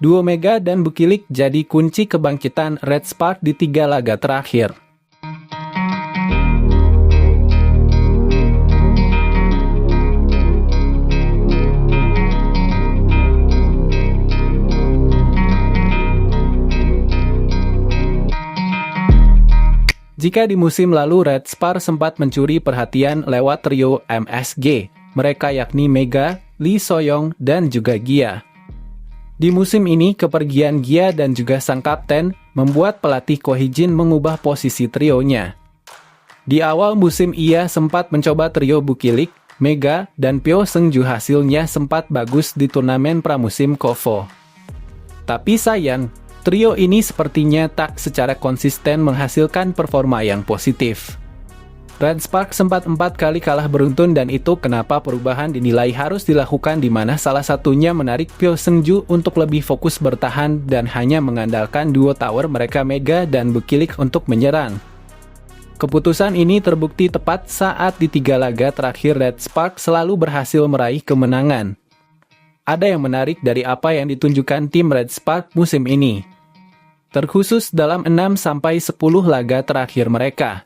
Duo Mega dan Bukilik jadi kunci kebangkitan Red Spark di 3 laga terakhir. Jika di musim lalu Red Spark sempat mencuri perhatian lewat trio MSG, mereka yakni Mega, Lee Soyoung, dan juga Gia. Di musim ini, kepergian Gia dan juga sang kapten membuat pelatih Ko Hee-jin mengubah posisi trionya. Di awal musim ia sempat mencoba trio Bukilik, Mega, dan Pyo Seung-ju. Hasilnya sempat bagus di turnamen pramusim KOFO. Tapi sayang, trio ini sepertinya tak secara konsisten menghasilkan performa yang positif. Red Spark sempat 4 kali kalah beruntun dan itu kenapa perubahan dinilai harus dilakukan di mana salah satunya menarik Pyo Seung-ju untuk lebih fokus bertahan dan hanya mengandalkan duo tower mereka Mega dan Bukilik untuk menyerang. Keputusan ini terbukti tepat saat di 3 laga terakhir Red Spark selalu berhasil meraih kemenangan. Ada yang menarik dari apa yang ditunjukkan tim Red Spark musim ini, terkhusus dalam 6-10 laga terakhir mereka.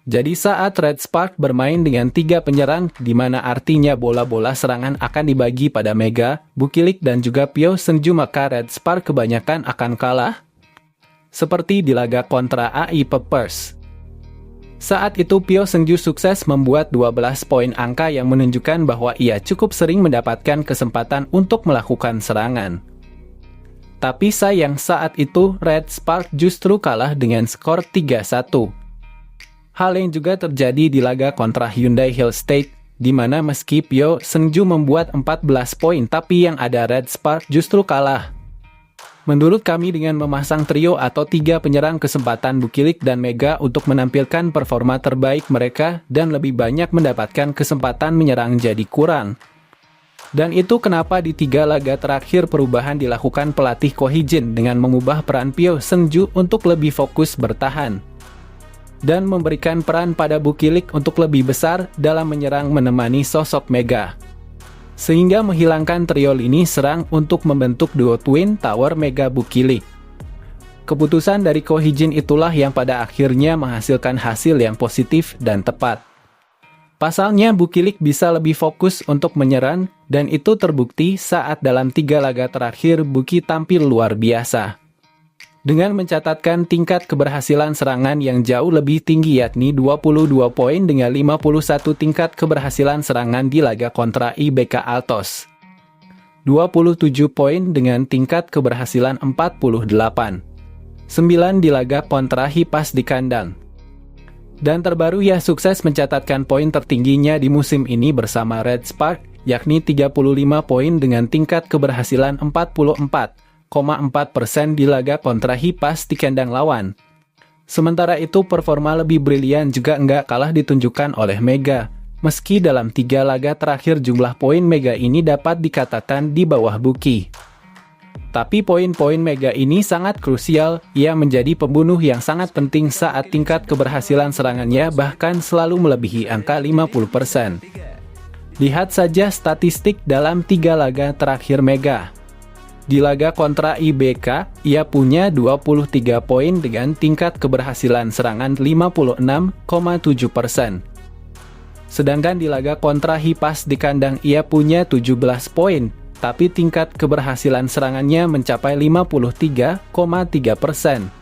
Jadi saat Red Spark bermain dengan 3 penyerang, di mana artinya bola-bola serangan akan dibagi pada Mega, Bukilik dan juga Pyo Seung-ju, maka Red Spark kebanyakan akan kalah. Seperti di laga kontra AI Peppers. Saat itu Pyo Seung-ju sukses membuat 12 poin, angka yang menunjukkan bahwa ia cukup sering mendapatkan kesempatan untuk melakukan serangan. Tapi sayang saat itu Red Spark justru kalah dengan skor 3-1. Hal yang juga terjadi di laga kontra Hyundai Hill State, di mana meski Pyo Seung-ju membuat 14 poin, tapi yang ada Red Spark justru kalah. Menurut kami dengan memasang trio atau 3 penyerang, kesempatan Bukilik dan Mega untuk menampilkan performa terbaik mereka dan lebih banyak mendapatkan kesempatan menyerang jadi kurang. Dan itu kenapa di 3 laga terakhir perubahan dilakukan pelatih Ko Hee-jin dengan mengubah peran Pyo Seung-ju untuk lebih fokus bertahan dan memberikan peran pada Bukilik untuk lebih besar dalam menyerang menemani sosok Mega, sehingga menghilangkan trio lini serang untuk membentuk duo Twin Tower Mega Bukilik. Keputusan dari Ko Hee-jin itulah yang pada akhirnya menghasilkan hasil yang positif dan tepat. Pasalnya Bukilik bisa lebih fokus untuk menyerang, dan itu terbukti saat dalam 3 laga terakhir Buki tampil luar biasa, dengan mencatatkan tingkat keberhasilan serangan yang jauh lebih tinggi, yakni 22 poin dengan 51 tingkat keberhasilan serangan di laga kontra IBK Altos, 27 poin dengan tingkat keberhasilan 48, 9 di laga kontra Hipas di kandang. Dan terbaru ia sukses mencatatkan poin tertingginya di musim ini bersama Red Spark, yakni 35 poin dengan tingkat keberhasilan 44,4% di laga kontra Hipas di kandang lawan. Sementara itu performa lebih brilian juga enggak kalah ditunjukkan oleh Mega. Meski dalam 3 laga terakhir jumlah poin Mega ini dapat dikatakan di bawah Buki, tapi poin-poin Mega ini sangat krusial. Ia menjadi pembunuh yang sangat penting saat tingkat keberhasilan serangannya bahkan selalu melebihi angka 50%. Lihat saja statistik dalam 3 laga terakhir Mega. Di laga kontra IBK, ia punya 23 poin dengan tingkat keberhasilan serangan 56,7%. Sedangkan di laga kontra Hipas di kandang ia punya 17 poin, tapi tingkat keberhasilan serangannya mencapai 53,3%.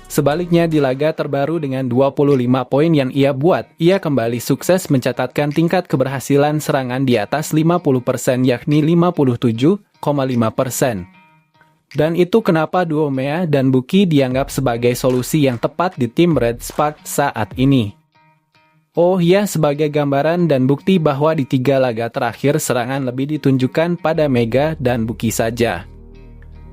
Sebaliknya di laga terbaru dengan 25 poin yang ia buat, ia kembali sukses mencatatkan tingkat keberhasilan serangan di atas 50%, yakni 57,5%. Dan itu kenapa duo Mea dan Buki dianggap sebagai solusi yang tepat di tim Red Spark saat ini. Oh ya, sebagai gambaran dan bukti bahwa di 3 laga terakhir serangan lebih ditunjukkan pada Mega dan Buki saja.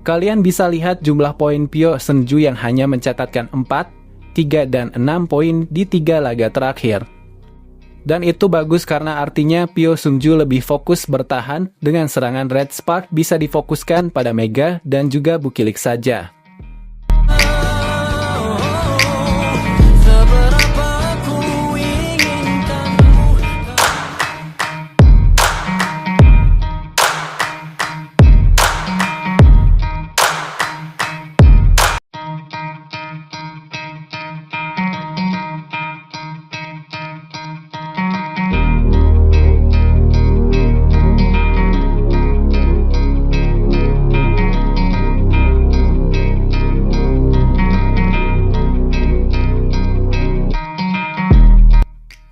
Kalian bisa lihat jumlah poin Pyo Seung-ju yang hanya mencatatkan 4, 3, dan 6 poin di 3 laga terakhir. Dan itu bagus karena artinya Pyo Seung-ju lebih fokus bertahan, dengan serangan Red Spark bisa difokuskan pada Mega dan juga Bukilik saja.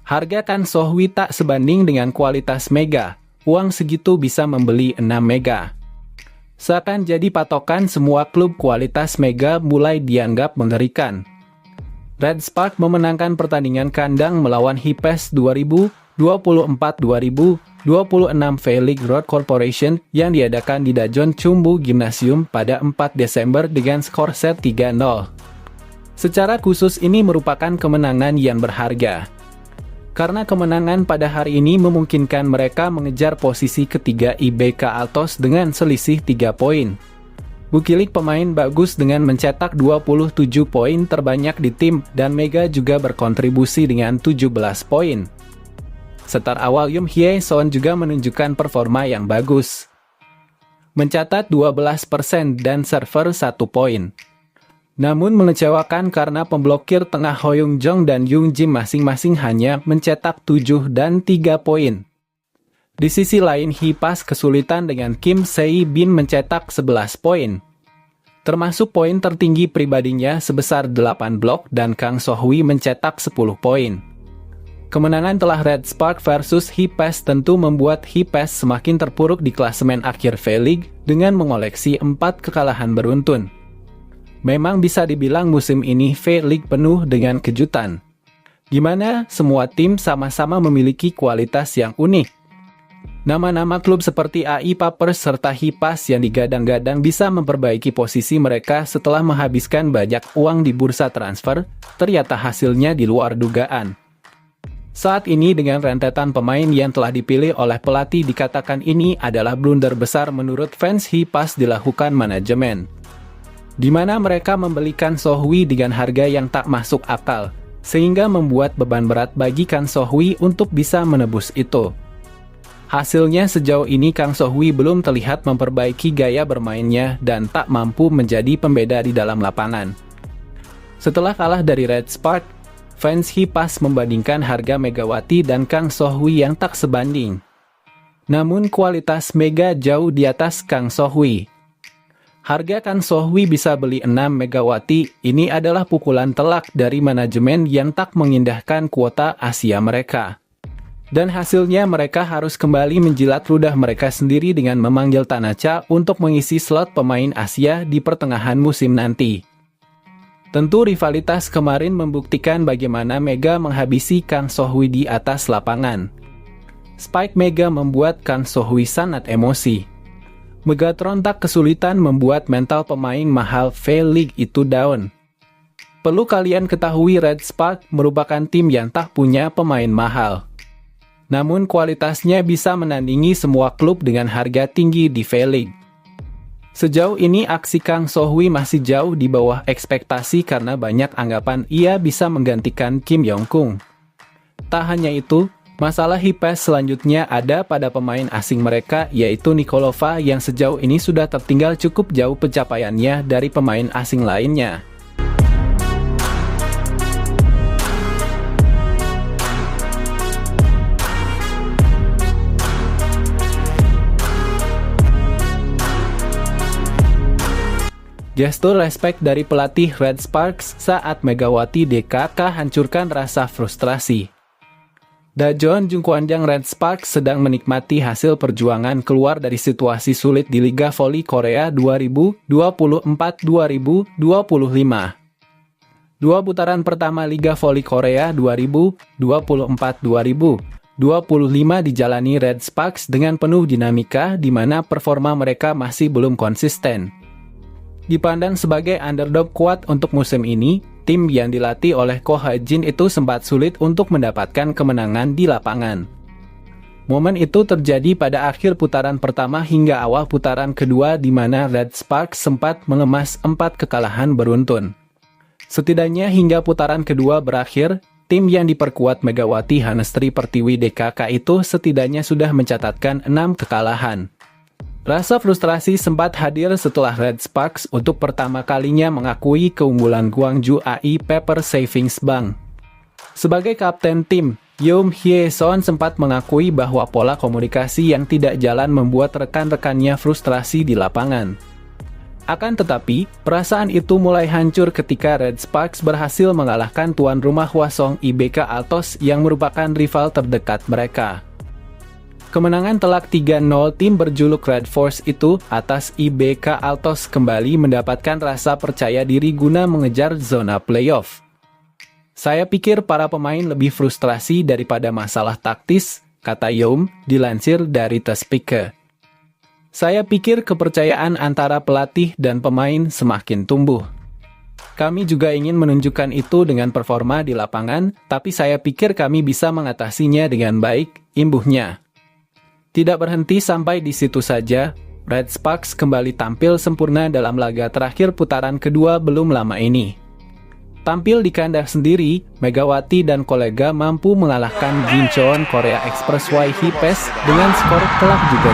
Harga Kang Sohwi tak sebanding dengan kualitas Mega. Uang segitu bisa membeli 6 Mega. Seakan jadi patokan, semua klub kualitas Mega mulai dianggap mengerikan. Red Spark memenangkan pertandingan kandang melawan Hipes 2024-2026 V-League Road Corporation yang diadakan di Dajon Chumbu Gymnasium pada 4 Desember dengan skor set 3-0. Secara khusus ini merupakan kemenangan yang berharga. Karena kemenangan pada hari ini memungkinkan mereka mengejar posisi ketiga IBK Altos dengan selisih 3 poin. Bukilik pemain bagus dengan mencetak 27 poin terbanyak di tim dan Mega juga berkontribusi dengan 17 poin. Setar awal Yoon Hye-son juga menunjukkan performa yang bagus. Mencatat 12% dan server 1 poin. Namun mengecewakan karena pemblokir tengah Hoyung Jong dan Young Jim masing-masing hanya mencetak 7 dan 3 poin. Di sisi lain, Hipas kesulitan dengan Kim Se-bin mencetak 11 poin. Termasuk poin tertinggi pribadinya sebesar 8 blok dan Kang Sohwi mencetak 10 poin. Kemenangan telah Red Spark versus Hipas tentu membuat Hipas semakin terpuruk di klasemen akhir V-League dengan mengoleksi 4 kekalahan beruntun. Memang bisa dibilang musim ini V-League penuh dengan kejutan, di mana semua tim sama-sama memiliki kualitas yang unik. Nama-nama klub seperti AI Papers serta Hipas yang digadang-gadang bisa memperbaiki posisi mereka setelah menghabiskan banyak uang di bursa transfer, ternyata hasilnya di luar dugaan. Saat ini dengan rentetan pemain yang telah dipilih oleh pelatih dikatakan ini adalah blunder besar menurut fans Hipas dilakukan manajemen, di mana mereka membelikan Sohwi dengan harga yang tak masuk akal, sehingga membuat beban berat bagi Kang Sohwi untuk bisa menebus itu. Hasilnya sejauh ini Kang Sohwi belum terlihat memperbaiki gaya bermainnya dan tak mampu menjadi pembeda di dalam lapangan. Setelah kalah dari Red Spark, fans Hipas membandingkan harga Megawati dan Kang Sohwi yang tak sebanding. Namun kualitas Mega jauh di atas Kang Sohwi. Harga Kang Sohwi bisa beli 6 Megawati, ini adalah pukulan telak dari manajemen yang tak mengindahkan kuota Asia mereka. Dan hasilnya mereka harus kembali menjilat ludah mereka sendiri dengan memanggil Tanacha untuk mengisi slot pemain Asia di pertengahan musim nanti. Tentu rivalitas kemarin membuktikan bagaimana Mega menghabisi Kang Sohwi di atas lapangan. Spike Mega membuat Kang Sohwi sangat emosi. Megatron tak kesulitan membuat mental pemain mahal V-League itu down. Perlu kalian ketahui Red Spark merupakan tim yang tak punya pemain mahal. Namun kualitasnya bisa menandingi semua klub dengan harga tinggi di V-League. Sejauh ini aksi Kang Sohwi masih jauh di bawah ekspektasi karena banyak anggapan ia bisa menggantikan Kim Yong-kung. Tak hanya itu, masalah Hipas selanjutnya ada pada pemain asing mereka yaitu Nikolova yang sejauh ini sudah tertinggal cukup jauh pencapaiannya dari pemain asing lainnya. Gestur respek dari pelatih Red Sparks saat Megawati DKK hancurkan rasa frustrasi. Dajon Jungkwanjang Red Sparks sedang menikmati hasil perjuangan keluar dari situasi sulit di Liga Voli Korea 2024-2025. Dua putaran pertama Liga Voli Korea 2024-2025 dijalani Red Sparks dengan penuh dinamika di mana performa mereka masih belum konsisten. Dipandang sebagai underdog kuat untuk musim ini, tim yang dilatih oleh Ko Ha-jin itu sempat sulit untuk mendapatkan kemenangan di lapangan. Momen itu terjadi pada akhir putaran pertama hingga awal putaran kedua di mana Red Sparks sempat mengemas 4 kekalahan beruntun. Setidaknya hingga putaran kedua berakhir, tim yang diperkuat Megawati Hanestri Pertiwi DKK itu setidaknya sudah mencatatkan 6 kekalahan. Rasa frustrasi sempat hadir setelah Red Sparks untuk pertama kalinya mengakui keunggulan Gwangju AI Paper Savings Bank. Sebagai kapten tim, Yoon Hye-son sempat mengakui bahwa pola komunikasi yang tidak jalan membuat rekan-rekannya frustrasi di lapangan. Akan tetapi, perasaan itu mulai hancur ketika Red Sparks berhasil mengalahkan tuan rumah Hwasong IBK Altos yang merupakan rival terdekat mereka. Kemenangan telak 3-0 tim berjuluk Red Force itu atas IBK Altos kembali mendapatkan rasa percaya diri guna mengejar zona playoff. Saya pikir para pemain lebih frustrasi daripada masalah taktis, kata Yom, dilansir dari The Speaker. Saya pikir kepercayaan antara pelatih dan pemain semakin tumbuh. Kami juga ingin menunjukkan itu dengan performa di lapangan, tapi saya pikir kami bisa mengatasinya dengan baik, imbuhnya. Tidak berhenti sampai di situ saja, Red Sparks kembali tampil sempurna dalam laga terakhir putaran kedua belum lama ini. Tampil di kandang sendiri, Megawati dan kolega mampu mengalahkan Gincheon Korea Express Hipes dengan skor telak juga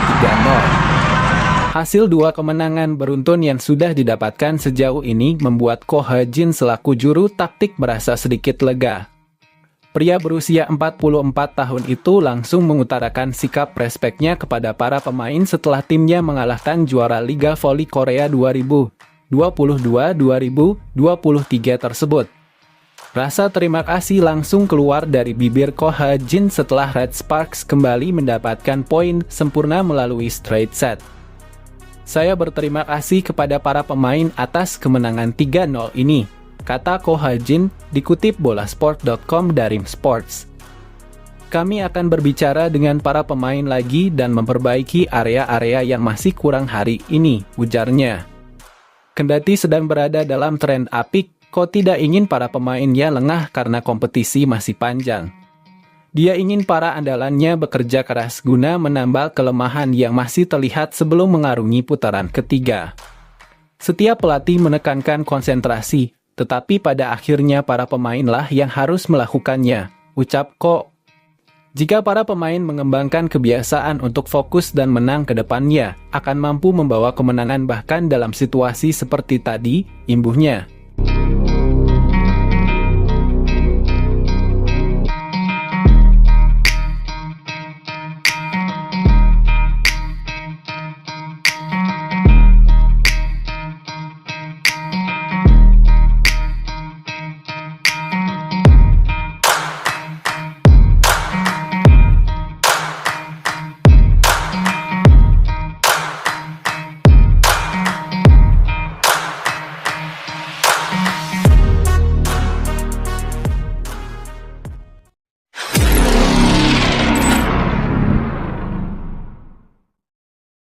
3-0. Hasil dua kemenangan beruntun yang sudah didapatkan sejauh ini membuat Ko Ha-jin selaku juru taktik merasa sedikit lega. Pria berusia 44 tahun itu langsung mengutarakan sikap respeknya kepada para pemain setelah timnya mengalahkan juara Liga Voli Korea 2022-2023 tersebut. Rasa terima kasih langsung keluar dari bibir Ko Ha-jin setelah Red Sparks kembali mendapatkan poin sempurna melalui straight set. Saya berterima kasih kepada para pemain atas kemenangan 3-0 ini, kata Ko Ha-jin, dikutip bolasport.com dari Sports. Kami akan berbicara dengan para pemain lagi dan memperbaiki area-area yang masih kurang hari ini, ujarnya. Kendati sedang berada dalam tren apik, Ko tidak ingin para pemainnya lengah karena kompetisi masih panjang. Dia ingin para andalannya bekerja keras guna menambal kelemahan yang masih terlihat sebelum mengarungi putaran ketiga. Setiap pelatih menekankan konsentrasi, tetapi pada akhirnya para pemainlah yang harus melakukannya, ucap Ko. Jika para pemain mengembangkan kebiasaan untuk fokus dan menang ke depannya, akan mampu membawa kemenangan bahkan dalam situasi seperti tadi, imbuhnya.